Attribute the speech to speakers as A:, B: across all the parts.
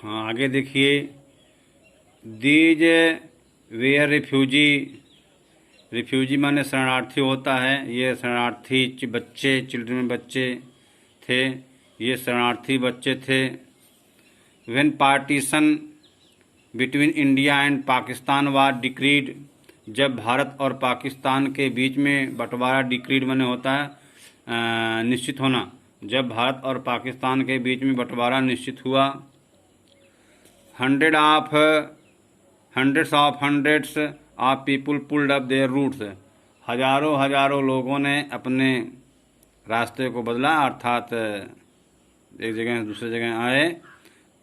A: हाँ, आगे देखिए। दीज वेयर रिफ्यूजी, रिफ्यूजी माने शरणार्थी होता है। ये शरणार्थी बच्चे, चिल्ड्रन में बच्चे थे, ये शरणार्थी बच्चे थे। When partition between India and Pakistan was decreed, जब भारत और पाकिस्तान के बीच में बंटवारा, डिक्रीड माने होता है निश्चित होना। जब भारत और पाकिस्तान के बीच में बंटवारा निश्चित हुआ। Hundreds of people pulled up their roots, हजारों हजारों लोगों ने अपने रास्ते को बदला, अर्थात एक जगह से दूसरे जगह आए।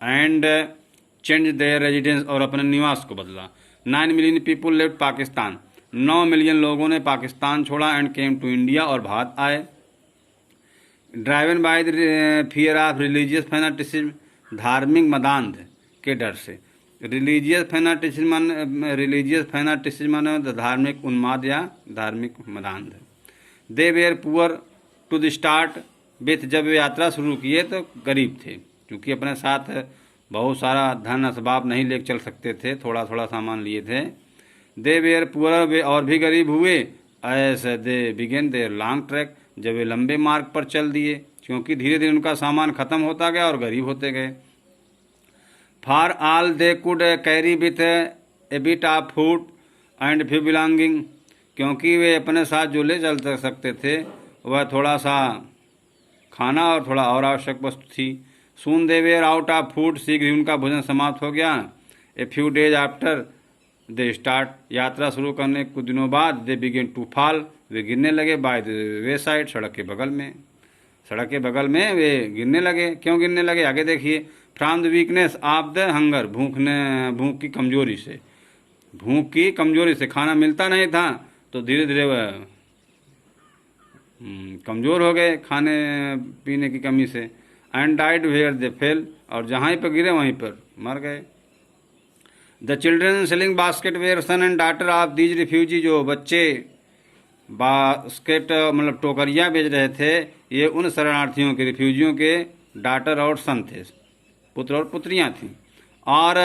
A: एंड चेंज देयर रेजिडेंस, और अपने निवास को बदला। 9 million people left Pakistan, 9 million लोगों ने पाकिस्तान छोड़ा। एंड केम टू इंडिया, और भारत आए। Driven by the fear of religious fanaticism, धार्मिक मदांध के डर से। रिलीजियस फैनाटिसिज्म माने धार्मिक उन्माद या धार्मिक मदांध। They were poor to the start with, जब वे यात्रा शुरू किए तो गरीब थे, क्योंकि अपने साथ बहुत सारा धन असबाब नहीं ले चल सकते थे, थोड़ा थोड़ा सामान लिए थे। दे वेयर पुअर, वे और भी गरीब हुए। As they begin their long track, जब वे लंबे मार्ग पर चल दिए, क्योंकि धीरे धीरे उनका सामान खत्म होता गया और गरीब होते गए। For all they could carry with A bit of food and few belonging, क्योंकि वे अपने साथ जो ले चल सकते थे वह थोड़ा सा खाना और थोड़ा और आवश्यक वस्तु थी। सून दे वेयर आउट ऑफ फूड, शीघ्र ही उनका भोजन समाप्त हो गया। A few days after they start, यात्रा शुरू करने कुछ दिनों बाद। दे बिगिन टू फॉल, वे गिरने लगे। बाय द वे साइड, सड़क के बगल में, सड़क के बगल में वे गिरने लगे। क्यों गिरने लगे, आगे देखिए। From the weakness of the hunger, भूख की कमजोरी से, भूख की कमजोरी से, खाना मिलता नहीं था तो धीरे धीरे वह कमज़ोर हो गए खाने पीने की कमी से। And died where they fell, और जहाँ पर गिरे वहीं पर मर गए। The children selling basket were son and daughter of these refugee, जो बच्चे बास्केट मतलब टोकरियाँ बेच रहे थे, ये उन शरणार्थियों के, रिफ्यूजियों के डॉटर और सन थे, पुत्र और पुत्रियाँ थीं। और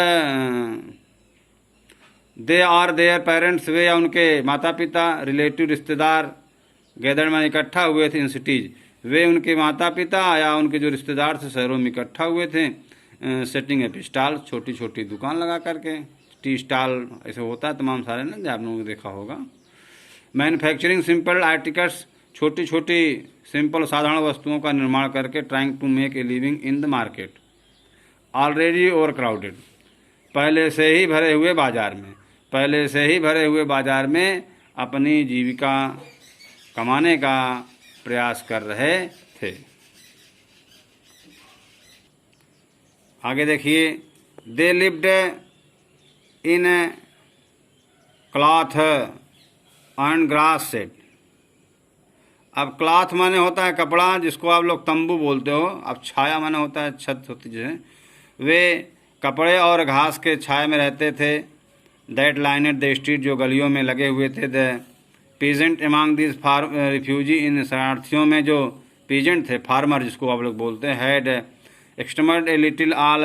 A: दे आर देयर पेरेंट्स, वे या उनके माता पिता। रिलेटिव, रिश्तेदार। गैदर में इकट्ठा हुए थे इन सिटीज, वे उनके माता पिता या उनके जो रिश्तेदार थे शहरों में इकट्ठा हुए थे। सेटिंग अप स्टॉल, छोटी छोटी दुकान लगा करके, टी स्टॉल ऐसे होता है तमाम सारे ना, जो आप लोगों ने देखा होगा। मैन्युफैक्चरिंग सिंपल आर्टिकल्स, छोटी छोटी सिंपल साधारण वस्तुओं का निर्माण करके। Trying to make a living in the market, already overcrowded, पहले से ही भरे हुए बाजार में, पहले से ही भरे हुए बाजार में अपनी जीविका कमाने का प्रयास कर रहे थे। आगे देखिए। They lived in cloth and gross set, अब क्लॉथ माने होता है कपड़ा, जिसको आप लोग तंबू बोलते हो। अब छाया माने होता है छत होती है। वे कपड़े और घास के छाया में रहते थे। दैट लाइनेड द स्ट्रीट, जो गलियों में लगे हुए थे। The peasant among this refugee, इन शरणार्थियों में जो पीजेंट थे, फार्मर जिसको आप लोग बोलते हैं, had existed a little all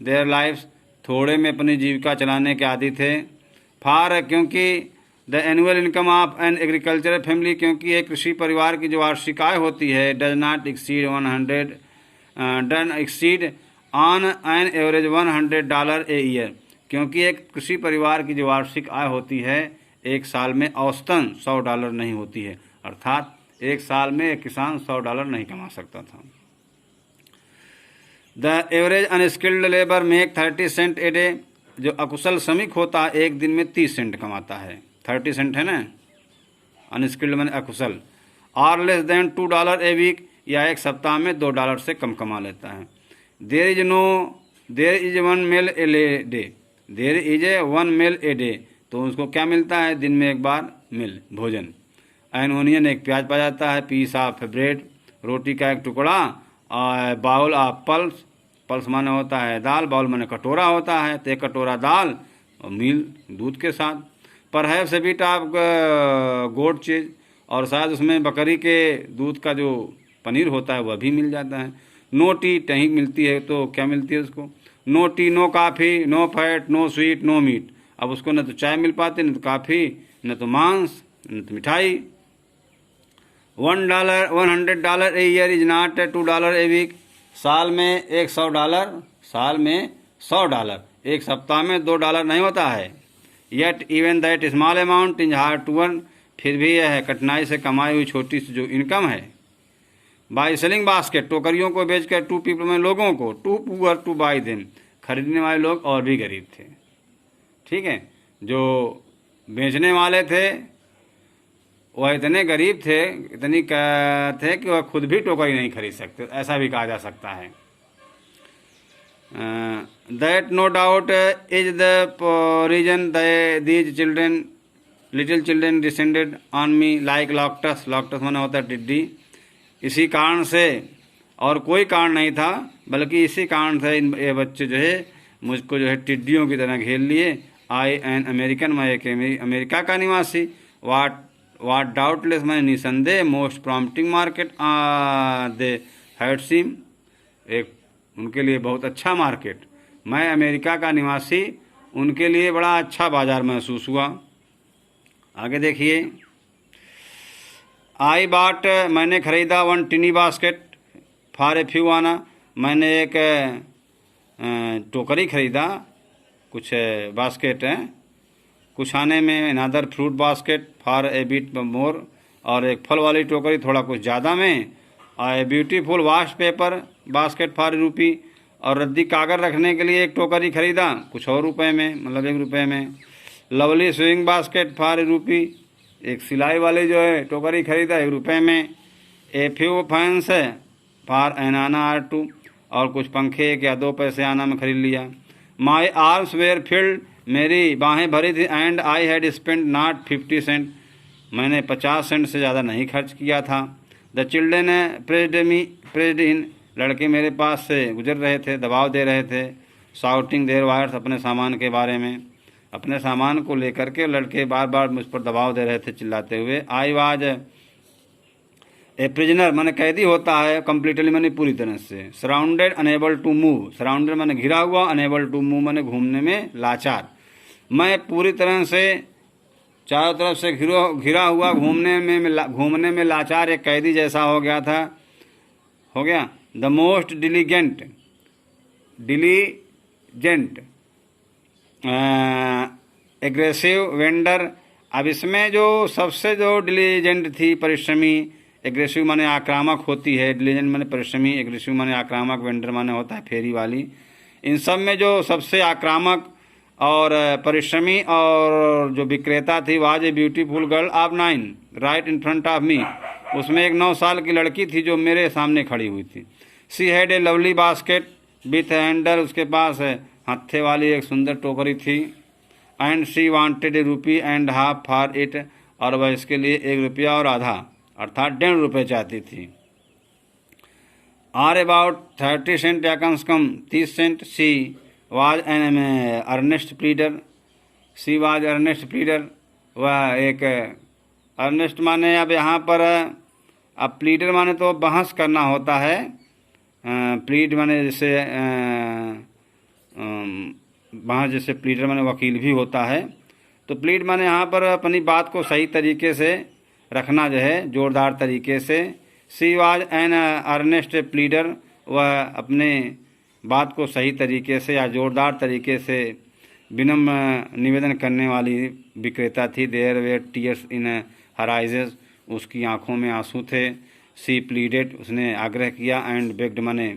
A: their lives, थोड़े में अपनी जीविका चलाने के आदी थे। फार, क्योंकि the annual income of an agricultural family, क्योंकि एक कृषि परिवार की जो वार्षिक आय होती है, does not exceed on an average $100 a year, क्योंकि एक कृषि परिवार की जो वार्षिक आय होती है एक साल में औसतन $100 नहीं होती है, अर्थात एक साल में एक किसान $100 नहीं कमा सकता था। The average unskilled labour make 30 sent a day, जो अकुशल श्रमिक होता है एक दिन में 30 सेंट कमाता है। 30 सेंट है ना, अनस्किल्ड मैंने अकुशल। और लेस देन $2 ए वीक, या एक सप्ताह में $2 से कम कमा लेता है। There is 1 meal a day, there is a 1 meal a day, तो उसको क्या मिलता है, दिन में एक बार मिल भोजन। एन ओनियन, एक प्याज पा जाता है। पीस ऑफ ब्रेड, रोटी का एक टुकड़ा। और बाउल ऑफ पल्स, पल्स माने होता है दाल, बाउल माने कटोरा होता है, तो एक कटोरा दाल और मील दूध के साथ। पर है से बीट ऑफ गोट चीज, और शायद उसमें बकरी के दूध का जो पनीर होता है वह भी मिल जाता है। नो टी, कहीं मिलती है तो क्या मिलती है उसको, no tea, no coffee, no fat, no sweet, no meat. अब उसको न तो चाय मिल पाती, न तो कॉफ़ी, न तो मांस, न तो मिठाई। $1, $100 a year is not $2 a week. साल में $100, साल में $100, एक सप्ताह में $2 नहीं होता है। Yet even that small amount is hard to earn, फिर भी यह है कठिनाई से कमाई हुई छोटी सी जो इनकम है। बाई सेलिंग बास्केट, टोकरियों को बेचकर टू पीपल में लोगों को, too poor to buy them, खरीदने वाले लोग और भी गरीब थे। ठीक है, जो बेचने वाले थे वह इतने गरीब थे, इतनी थे कि वह खुद भी टोकरी नहीं खरीद सकते, ऐसा भी कहा जा सकता है। That no doubt is the reason these children, little children descended on me like locusts, locusts माने होता है टिड्डी। इसी कारण से, और कोई कारण नहीं था, बल्कि इसी कारण से ये बच्चे जो है मुझको जो है टिड्डियों की तरह घेर लिए। आई एन अमेरिकन, मैं एक अमेरिका का निवासी। वाट डाउटलेस, मैं निसंदेह, most prompting market they had seen, एक उनके लिए बहुत अच्छा मार्केट। मैं अमेरिका का निवासी, उनके लिए बड़ा अच्छा बाजार महसूस हुआ। आगे देखिए, आई बाट, मैंने खरीदा 1 टिनी बास्केट फॉर ए फ्यू आना, मैंने एक टोकरी खरीदा, कुछ बास्केट हैं कुछ आने में। Another fruit basket for a bit more, और एक फल वाली टोकरी थोड़ा कुछ ज़्यादा में। और a beautiful wash paper basket for ₹1, और रद्दी कागज़ रखने के लिए एक टोकरी खरीदा कुछ और रुपए में, मतलब ₹1 में। लवली स्विंग बास्केट फॉर ₹1, एक सिलाई वाली जो है टोकरी खरीदा ₹1 में। A few fans for an anna और 2, और कुछ पंखे 1 या 2 पैसे आना में खरीद लिया। माई आर्म्स वेयर फिल्ड, मेरी बाहें भरी थी। And I had spend not 50 cent, मैंने 50 सेंट से ज़्यादा नहीं खर्च किया था। द चिल्ड्रेन प्रेस्ड इन, लड़के मेरे पास से गुजर रहे थे, दबाव दे रहे थे। शाउटिंग देयर वायर्स, अपने सामान के बारे में, अपने सामान को लेकर के लड़के बार बार मुझ पर दबाव दे रहे थे चिल्लाते हुए। आई वाज ए प्रिजनर, मैंने कैदी होता है, कम्प्लीटली मैंने पूरी तरह से। Surrounded unable to move, surrounded मैंने घिरा हुआ, अनेबल टू मूव मैंने घूमने में लाचार। मैं पूरी तरह से चारों तरफ से घिरा हुआ, घूमने में लाचार, एक कैदी जैसा हो गया था, हो गया। The most diligent aggressive vendor, अब इसमें जो सबसे जो डिलीजेंट थी, परिश्रमी, एग्रेसिव माने आक्रामक होती है, डिलीजेंट माने परिश्रमी, एग्रेसिव माने आक्रामक, वेंडर माने होता है फेरी वाली। इन सब में जो सबसे आक्रामक और परिश्रमी और जो विक्रेता थी, was a beautiful girl of 9 right in front of me, उसमें एक 9 साल की लड़की थी जो मेरे सामने खड़ी हुई थी। She had a lovely basket with handle, उसके पास हत्थे वाली एक सुंदर टोकरी थी। And she wanted ₹1.50 for it, और वह इसके लिए ₹1 और आधा, अर्थात ₹1.50 चाहती थी। आर अबाउट 30 सेंट, या कम से कम 30 cent. She was an earnest pleader, she was earnest pleader, वह एक अर्नेस्ट माने, अब यहाँ पर अब प्लीडर माने तो बहस करना होता है, प्लीड माने जैसे बहस, जैसे प्लीडर माने वकील भी होता है, तो प्लीड माने यहाँ पर अपनी बात को सही तरीके से रखना जो है, जोरदार तरीके से। She was an earnest pleader, वह अपने बात को सही तरीके से या जोरदार तरीके से विनम्र निवेदन करने वाली विक्रेता थी। देयर वेयर टीयर्स इन हर आइजेस, उसकी आंखों में आंसू थे। सी प्लीडेड, उसने आग्रह किया। एंड बेग्ड माने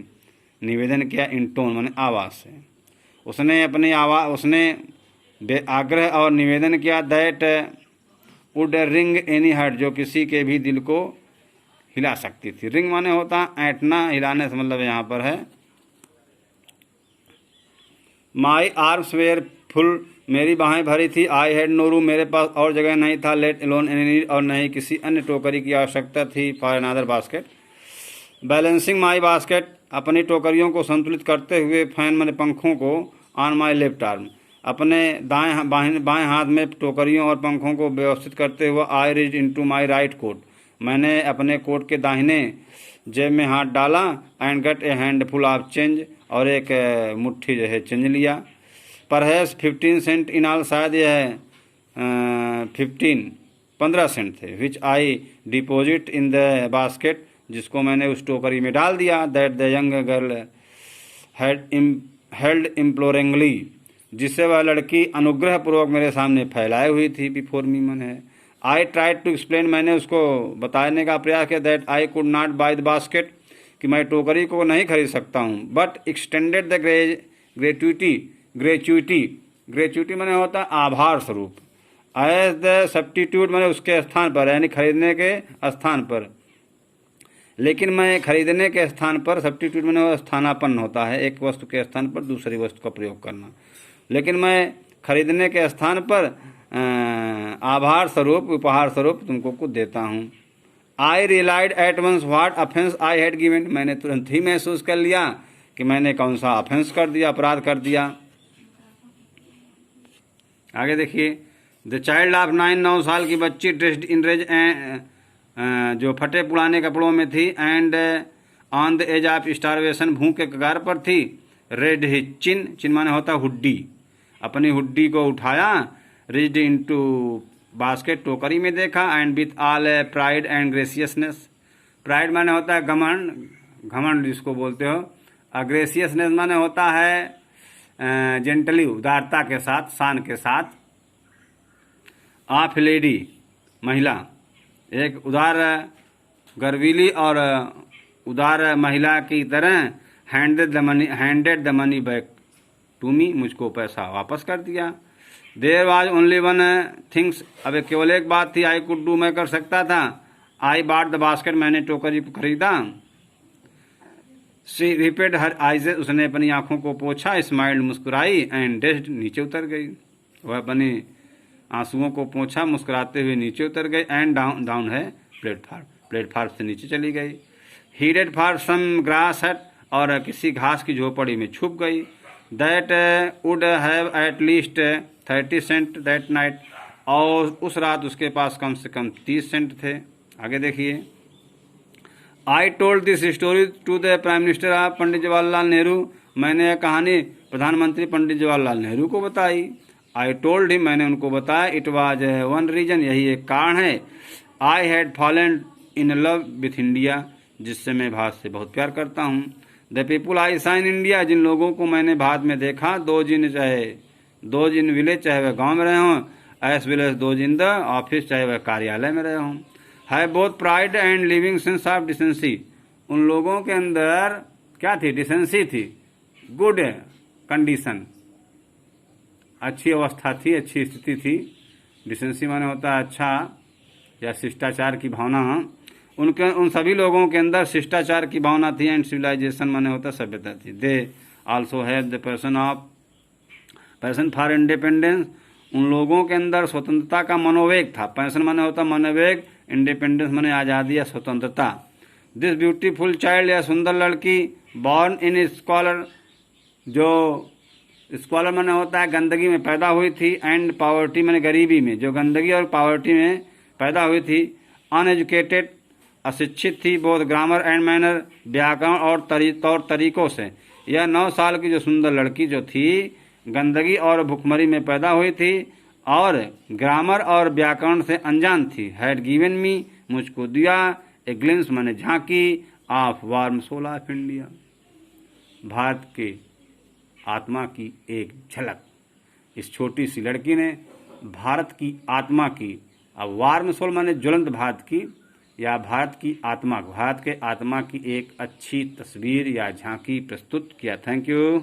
A: निवेदन किया। इन टोन माने आवाज़ से, उसने अपनी आवाज़, उसने आग्रह और निवेदन किया। That would ring any heart, जो किसी के भी दिल को हिला सकती थी। रिंग माने होता ऐंठना, हिलाने से मतलब यहाँ पर है। माई आर्म्स वेयर फुल, मेरी बाहें भरी थी। आई हैड नो रूम, मेरे पास और जगह नहीं था। लेट एलोन एनी नीड, और नहीं किसी अन्य टोकरी की आवश्यकता थी। For another basket. Balancing my basket, अपनी टोकरियों को संतुलित करते हुए। फैन मैंने पंखों को। ऑन माई लेफ्ट आर्म, अपने बाएं हाथ में टोकरियों और पंखों को व्यवस्थित करते हुए। I reach into my right coat, मैंने अपने कोट के दाहिने जेब में हाथ डाला and got a handful of change, और एक मुट्ठी जो है चेंज लिया। परहैप्स 15 सेंट इन ऑल, शायद यह 15 सेंट थे। Which I deposit in the basket, जिसको मैंने उस टोकरी में डाल दिया। That the young girl held imploringly, जिससे वह लड़की अनुग्रह पूर्वक मेरे सामने फैलाए हुई थी। बिफोर मी मन है। आई ट्राइड टू एक्सप्लेन, मैंने उसको बताने का प्रयास किया। That I could not by the basket, कि मैं टोकरी को नहीं खरीद सकता हूँ। बट एक्सटेंडेड द ग्रेचुइटी मैंने होता आभार स्वरूप। एज द सब्स्टिट्यूट मैंने उसके स्थान पर, यानी खरीदने के स्थान पर। लेकिन मैं खरीदने के स्थान पर, सब्स्टिट्यूट मैंने स्थानापन्न होता है, एक वस्तु के स्थान पर दूसरी वस्तु का प्रयोग करना। लेकिन मैं खरीदने के स्थान पर आभार स्वरूप, उपहार स्वरूप तुमको कुछ देता हूँ। I realised at once what offence I had given, मैंने तुरंत ही महसूस कर लिया कि मैंने कौन सा ऑफेंस कर दिया, अपराध कर दिया। आगे देखिए। द चाइल्ड ऑफ 9 साल की बच्ची ड्रेस्ड इन रेज, जो फटे पुराने कपड़ों में थी, and on the edge of starvation, भूख के कगार पर थी। रेड हिज चिन माने होता हुड्डी, अपनी हुड्डी को उठाया। रिज्ड इनटू बास्केट, टोकरी में देखा। And with all pride and graciousness, pride माने होता है घमंड, घमंड जिसको बोलते हो। ग्रेसियसनेस माने होता है जेंटली, उदारता के साथ, शान के साथ। ऑफ लेडी, महिला, एक उदार गर्वीली और उदार महिला की तरह। Handed the money back to me, मुझको पैसा वापस कर दिया। There was only one things, अब केवल एक बात थी। आई कुड डू, मैं कर सकता था। आई बाट द बास्केट, मैंने टोकरी को खरीदा। शी रिपेड हर आइज, उसने अपनी आंखों को पोछा। स्माइल्ड, मुस्कुराई। एंड डेस्ड, नीचे उतर गई। वह अपनी आंसुओं को पोंछा, मुस्कुराते हुए नीचे उतर गई। एंड डाउन है प्लेटफार्म से नीचे चली गई। हीडेड फॉर सम ग्रास हट, और किसी घास की झोपड़ी में छुप गई। That would have at least 30 cent that night, और उस रात उसके पास कम से कम 30 सेंट थे। आगे देखिए। I told this story to the prime minister of Pandit Jawaharlal Nehru, मैंने यह कहानी प्रधानमंत्री पंडित जवाहरलाल नेहरू को बताई। आई टोल्ड हिम, मैंने उनको बताया। इट वॉज वन रीजन, यही एक कारण है। I had fallen in love with India, जिससे मैं भारत से बहुत प्यार करता हूँ। द पीपुल आई सा इन इंडिया, जिन लोगों को मैंने भारत में देखा। दो जिन विलेज, चाहे वह गाँव में रहे हों, एज वेल एज दो जिन द ऑफिस, चाहे वह कार्यालय में रहे हों। है both pride and living sense of decency, उन लोगों के अंदर क्या थी? डिसेंसी थी, गुड कंडीशन, अच्छी अवस्था थी, अच्छी स्थिति थी। डिसेंसी माने होता है अच्छा या शिष्टाचार की भावना। उन सभी लोगों के अंदर शिष्टाचार की भावना थी। एंड सिविलाइजेशन माने होता सभ्यता थी। They also have the passion for independence, उन लोगों के अंदर स्वतंत्रता का मनोवेग था। पैशन माने होता मनोवेग, इंडिपेंडेंस माने आज़ादी या स्वतंत्रता। दिस ब्यूटीफुल चाइल्ड, या सुंदर लड़की, बॉर्न इन स्कॉलर, जो स्कॉलर माने होता है गंदगी में पैदा हुई थी। एंड पॉवर्टी माने गरीबी में, जो गंदगी और पॉवर्टी में पैदा हुई थी। अनएजुकेटेड, अशिक्षित थी। बोथ ग्रामर एंड मैनर, व्याकरण और तौर तरीकों से। यह 9 साल की जो सुंदर लड़की जो थी, गंदगी और भुखमरी में पैदा हुई थी और ग्रामर और व्याकरण से अनजान थी। हैड गिवन मी, मुझको दिया। ए ग्लिम्स माने झांकी, of warm soul of India, भारत के आत्मा की एक झलक। इस छोटी सी लड़की ने भारत की आत्मा की, अब वार्म सोल माने ज्वलंत भारत की, या भारत की आत्मा, भारत के आत्मा की एक अच्छी तस्वीर या झांकी प्रस्तुत किया। Thank you.